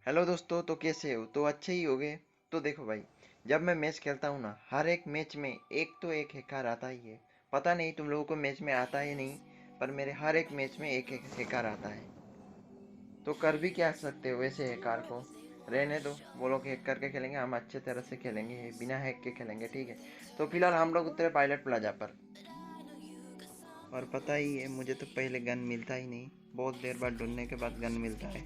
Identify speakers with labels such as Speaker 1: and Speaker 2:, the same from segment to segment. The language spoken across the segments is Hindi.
Speaker 1: हेलो दोस्तों, तो कैसे हो? तो अच्छे ही होगे। तो देखो भाई, जब मैं मैच खेलता हूँ ना, हर एक मैच में एक तो एक हैकर आता ही है। पता नहीं तुम लोगों को मैच में आता है नहीं, पर मेरे हर एक मैच में एक एक हैकर आता है। तो कर भी क्या सकते हो वैसे हैकर को? रहने दो, वो लोग हैक करके खेलेंगे, हम अच्छे तरह से खेलेंगे, बिना हैक के खेलेंगे, ठीक है। तो फिलहाल हम लोग उतरे पायलट प्लाजा पर। और पता ही है, मुझे तो पहले गन मिलता ही नहीं, बहुत देर बाद ढूंढने के बाद गन मिलता है।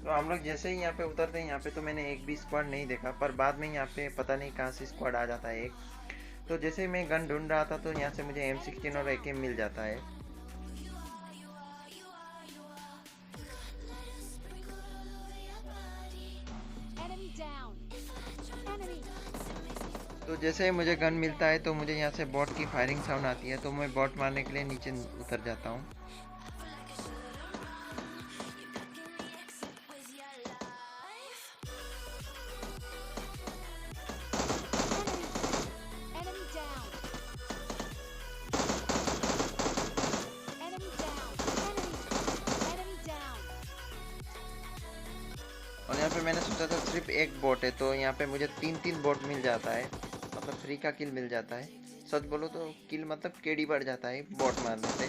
Speaker 1: तो हम लोग जैसे ही यहाँ पे उतरते हैं, यहाँ पे तो मैंने एक भी स्क्वाड नहीं देखा, पर बाद में यहाँ पे पता नहीं कहाँ से स्क्वाड आ जाता है एक। तो जैसे ही मैं गन ढूंढ रहा था तो यहाँ से मुझे M16 और AK मिल जाता है। तो जैसे ही मुझे गन मिलता है तो मुझे यहाँ से बॉट की फायरिंग साउंड आती है, तो मैं बॉट मारने के लिए नीचे उतर जाता हूँ। और यहाँ पे मैंने सोचा था सिर्फ एक बोट है, तो यहाँ पे मुझे तीन तीन बोट मिल जाता है, मतलब फ्री का किल मिल जाता है। सच बोलो तो किल मतलब केडी बढ़ जाता है बोट मारने से।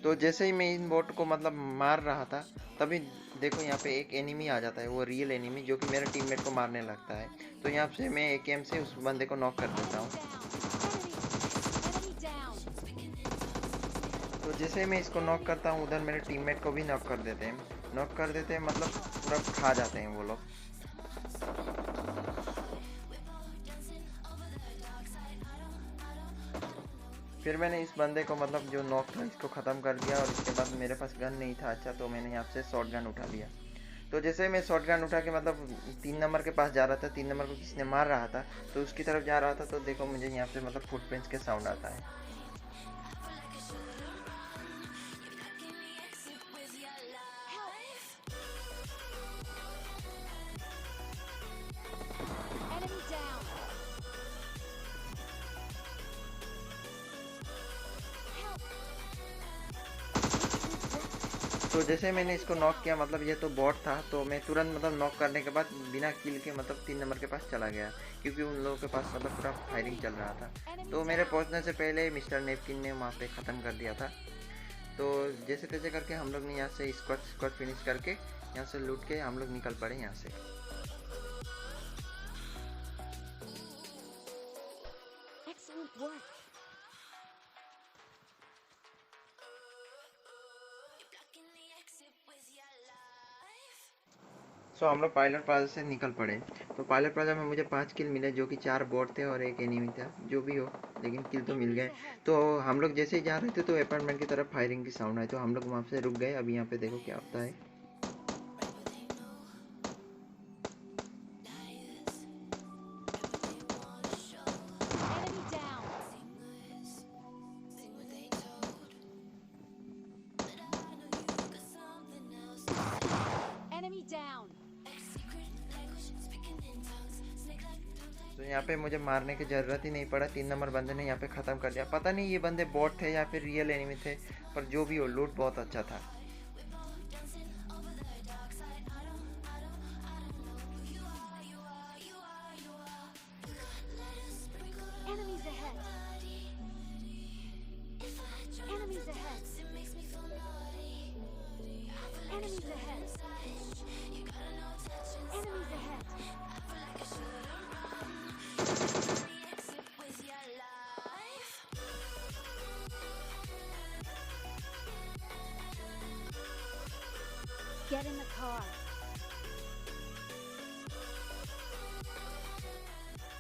Speaker 1: तो जैसे ही मैं इन बोट को मतलब मार रहा था, तभी देखो यहाँ पे एक एनिमी आ जाता है, वो रियल एनिमी जो कि मेरे टीममेट को मारने लगता है। तो यहाँ से मैं AKM से उस बंदे को नॉक कर देता हूँ। तो जैसे ही मैं इसको नॉक करता हूँ, उधर मेरे टीममेट को भी नॉक कर देते हैं। नॉक कर देते हैं मतलब पूरा खा जाते हैं वो लोग। फिर मैंने इस बंदे को मतलब जो नॉक था इसको ख़त्म कर दिया, और इसके बाद मेरे पास गन नहीं था अच्छा, तो मैंने यहाँ से शॉर्ट गन उठा लिया। तो जैसे मैं शॉर्ट गन उठा के मतलब 3 नंबर के पास जा रहा था, 3 नंबर को किसने मार रहा था, तो उसकी तरफ जा रहा था, तो देखो मुझे यहाँ से मतलब फुटप्रिंट्स के साउंड आता है। तो जैसे मैंने इसको नॉक किया, मतलब ये तो बॉट था, तो मैं तुरंत मतलब नॉक करने के बाद बिना किल के मतलब 3 नंबर के पास चला गया, क्योंकि उन लोगों के पास मतलब पूरा फायरिंग चल रहा था। तो मेरे पहुंचने से पहले मिस्टर नेपकिन ने वहाँ पे ख़त्म कर दिया था। तो जैसे तैसे करके हम लोग ने यहाँ से स्क्वाड स्क्वाड फिनिश करके यहाँ से लूट के हम लोग निकल पड़े यहाँ से। सो हम लोग पायलट प्लाजा से निकल पड़े। तो पायलट प्लाजा में मुझे 5 किल मिले, जो कि 4 बोट थे और एक एनिमी था, जो भी हो लेकिन किल तो मिल गए। तो हम लोग जैसे ही जा रहे थे तो अपार्टमेंट की तरफ फायरिंग की साउंड आई, तो हम लोग वहाँ से रुक गए। अभी यहाँ पे देखो क्या होता है। तो यहाँ पे मुझे मारने की ज़रूरत ही नहीं पड़ा, 3 नंबर बंदे ने यहाँ पे ख़त्म कर दिया। पता नहीं ये बंदे बॉट थे या फिर रियल एनिमी थे, पर जो भी हो लूट बहुत अच्छा था।
Speaker 2: Get in the car.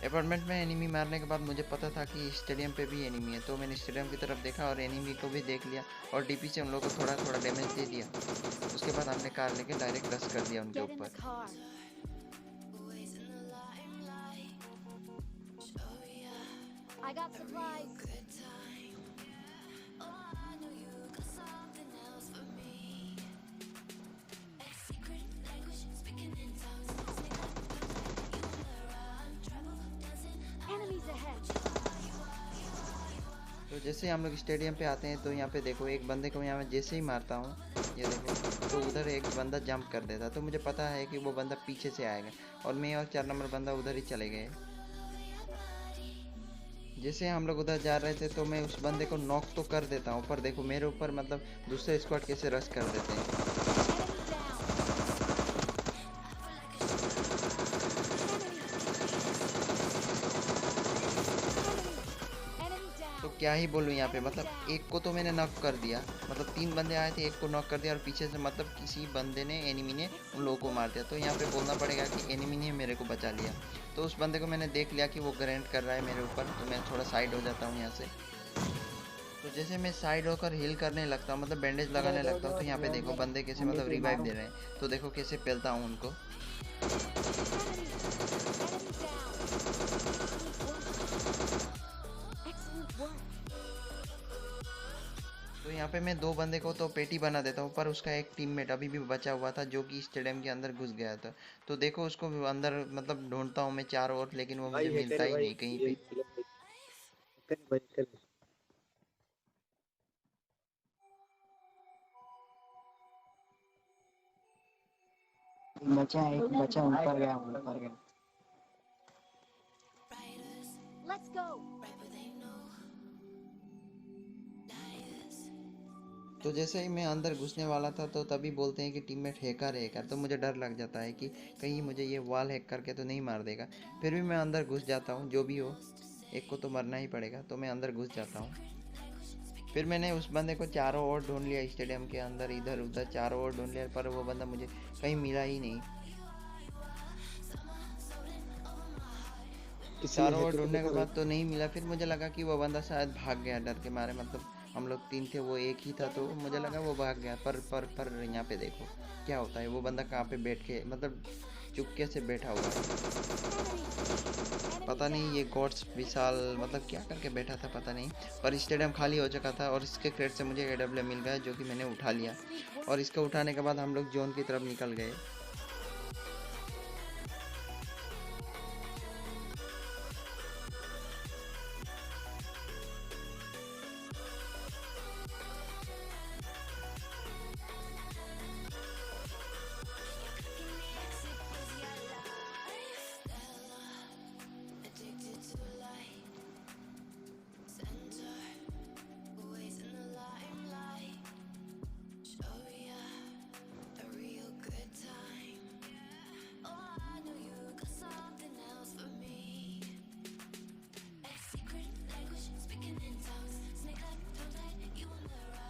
Speaker 1: Apartment में एनिमी मारने के बाद मुझे पता था कि स्टेडियम पे भी एनिमी है, तो मैंने स्टेडियम की तरफ देखा और एनिमी को भी देख लिया, और DP से उन लोगों को थोड़ा थोड़ा डैमेज दे दिया। उसके बाद हमने कार लेके डायरेक्ट रश कर दिया उनके
Speaker 2: Get in the
Speaker 1: ऊपर।
Speaker 2: car. I got supplies. Enemies ahead.
Speaker 1: तो जैसे हम लोग स्टेडियम पे आते हैं, तो यहाँ पे देखो एक बंदे को यहाँ मैं जैसे ही मारता हूँ, ये देखो, तो उधर एक बंदा जंप कर देता, तो मुझे पता है कि वो बंदा पीछे से आएगा, और मैं और 4 नंबर बंदा उधर ही चले गए। जैसे हम लोग उधर जा रहे थे तो मैं उस बंदे को नॉक तो कर देता हूँ, पर देखो मेरे ऊपर मतलब दूसरे स्क्वाड कैसे रश कर देते हैं। तो क्या ही बोलूँ यहाँ पे, मतलब एक को तो मैंने नॉक कर दिया, मतलब 3 बंदे आए थे, एक को नॉक कर दिया, और पीछे से मतलब किसी बंदे ने, एनिमी ने उन लोगों को मार दिया। तो यहाँ पे बोलना पड़ेगा कि एनिमी ने मेरे को बचा लिया। तो उस बंदे को मैंने देख लिया कि वो ग्रेनेड कर रहा है मेरे ऊपर, तो मैं थोड़ा साइड हो जाता हूँ यहाँ से। तो जैसे मैं साइड होकर हील करने लगता हूँ, मतलब बैंडेज लगाने लगता हूँ, तो यहाँ पे देखो बंदे कैसे मतलब रिवाइव दे रहे हैं। तो देखो कैसे पेलता हूँ उनको। तो यहाँ पे मैं 2 बंदे को तो पेटी बना देता हूँ, पर उसका एक टीममेट अभी भी बचा हुआ था जो कि स्टेडियम के अंदर घुस गया था। तो देखो उसको अंदर मतलब ढूंढता हूँ मैं चारों ओर, लेकिन वो मुझे
Speaker 3: भाई हैकर
Speaker 1: मिलता
Speaker 3: है
Speaker 1: ही
Speaker 3: भाई,
Speaker 1: नहीं कहीं
Speaker 3: ये
Speaker 1: पे।
Speaker 3: चलो भाई, हैकर है भाई, हैकर है। एक बचा ऊपर गया, ऊपर गया।
Speaker 2: Let's go.
Speaker 1: तो जैसे ही मैं अंदर घुसने वाला था तो तभी बोलते हैं कि टीममेट हैकर है, हैकर। तो मुझे डर लग जाता है कि कहीं मुझे ये वॉल हैक करके तो नहीं मार देगा। फिर भी मैं अंदर घुस जाता हूँ, जो भी हो, एक को तो मरना ही पड़ेगा, तो मैं अंदर घुस जाता हूँ। फिर मैंने उस बंदे को चारों ओर ढूंढ लिया, स्टेडियम के अंदर इधर उधर चारों ओर ढूंढ लिया, पर वो बंदा मुझे कहीं मिला ही नहीं।
Speaker 3: किसी
Speaker 1: चारों ओर
Speaker 3: हैकर को
Speaker 1: ढूंढने के
Speaker 3: देखा भाई?
Speaker 1: बाद तो नहीं मिला। फिर मुझे लगा कि वो बंदा शायद भाग गया डर के मारे, मतलब हम लोग 3 थे, वो एक ही था, तो मुझे लगा वो भाग गया। पर यहाँ पे देखो क्या होता है, वो बंदा कहाँ पे बैठ के मतलब चुपके से बैठा हुआ है। पता नहीं ये गॉड्स विशाल मतलब क्या करके बैठा था पता नहीं। पर स्टेडियम खाली हो चुका था, और इसके क्रेड से मुझे AW मिल गया, जो कि मैंने उठा लिया। और इसको उठाने के बाद हम लोग जोन की तरफ निकल गए।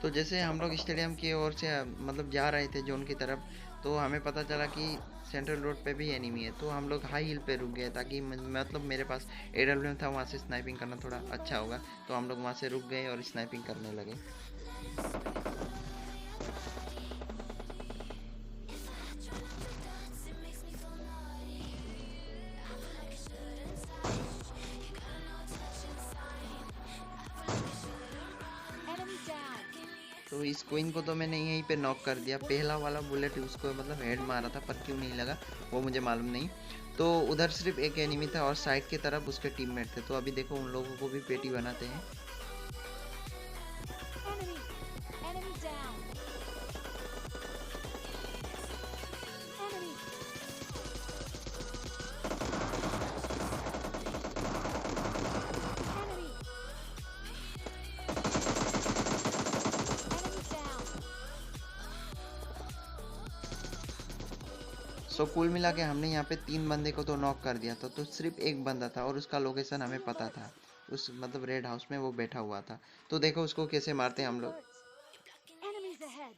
Speaker 1: तो जैसे हम लोग स्टेडियम की ओर से मतलब जा रहे थे जोन की तरफ, तो हमें पता चला कि सेंट्रल रोड पे भी एनिमी है। तो हम लोग हाई हिल पे रुक गए, ताकि मतलब मेरे पास AW था, वहाँ से स्नाइपिंग करना थोड़ा अच्छा होगा। तो हम लोग वहाँ से रुक गए और स्नाइपिंग करने लगे।
Speaker 2: Enemy down.
Speaker 1: तो इस क्वीन को तो मैंने यहीं पे नॉक कर दिया। पहला वाला बुलेट उसको मतलब हेड मारा था, पर क्यों नहीं लगा वो मुझे मालूम नहीं। तो उधर सिर्फ एक एनिमी था, और साइड की तरफ उसके टीममेट थे। तो अभी देखो उन लोगों को भी पेटी बनाते हैं।
Speaker 2: Enemy. Enemy down. Enemy. Enemy. Enemy down.
Speaker 1: सो कुल मिला के हमने यहाँ पे 3 बंदे को तो नॉक कर दिया था। तो सिर्फ एक बंदा था, और उसका लोकेशन हमें पता था, उस मतलब रेड हाउस में वो बैठा हुआ था। तो देखो उसको कैसे मारते हैं हम लोग।
Speaker 2: Alert. Enemies ahead.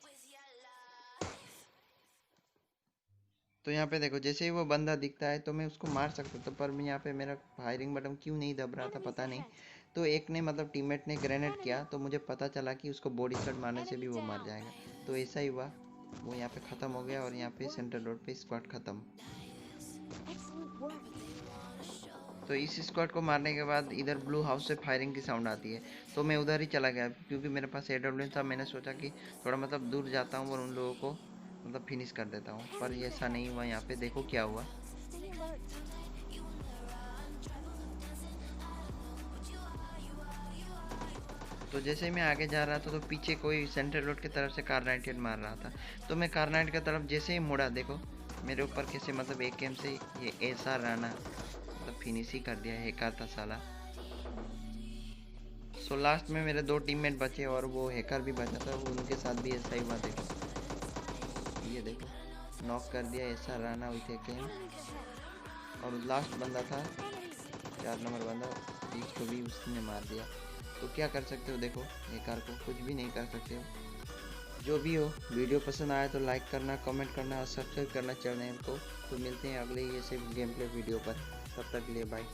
Speaker 1: तो यहाँ पे देखो जैसे ही वो बंदा दिखता है तो मैं उसको मार सकता था, पर मैं यहाँ पे मेरा फायरिंग बटन क्यों नहीं दब रहा था
Speaker 2: Enemies
Speaker 1: पता नहीं।
Speaker 2: ahead.
Speaker 1: तो एक ने मतलब टीममेट ने ग्रेनेड किया, तो मुझे पता चला कि उसको बॉडी शॉट मारने से भी वो मर जाएगा। तो ऐसा ही हुआ, वो यहाँ पे ख़त्म हो गया, और यहाँ पे सेंट्रल रोड पे स्क्वाड ख़त्म।
Speaker 2: Excellent work.
Speaker 1: तो इस स्क्वाड को मारने के बाद इधर ब्लू हाउस से फायरिंग की साउंड आती है। तो मैं उधर ही चला गया, क्योंकि मेरे पास AW था। मैंने सोचा कि थोड़ा मतलब दूर जाता हूँ और उन लोगों को मतलब फिनिश कर देता हूँ, पर ये ऐसा नहीं हुआ। यहाँ पे देखो क्या हुआ।
Speaker 2: Stay alert.
Speaker 1: तो तो जैसे ही मैं आगे जा रहा था तो पीछे कोई सेंट्रल रोड की तरफ से कार 98 मार रहा था। तो मैं कार 98 की तरफ जैसे ही मुड़ा, देखो मेरे ऊपर कैसे मतलब एक गेम से ये ऐसा राना मतलब फिनिश ही कर दिया। हैकर था साला। सो लास्ट में मेरे 2 टीममेट बचे और वो हैकर भी बचा था, वो उनके साथ भी ऐसा ही हुआ। देखो ये देखो नॉक कर दिया ऐसा राना विथ ए गेम। और लास्ट बंदा था 4 नंबर बंदा, जिसको भी उसने मार दिया। तो क्या कर सकते हो, देखो हैकर को कुछ भी नहीं कर सकते हो। जो भी हो, वीडियो पसंद आए तो लाइक करना, कमेंट करना और सब्सक्राइब करना चैनल को। तो मिलते हैं अगले ये सिर्फ गेम प्ले वीडियो पर। तब तक के लिए बाय।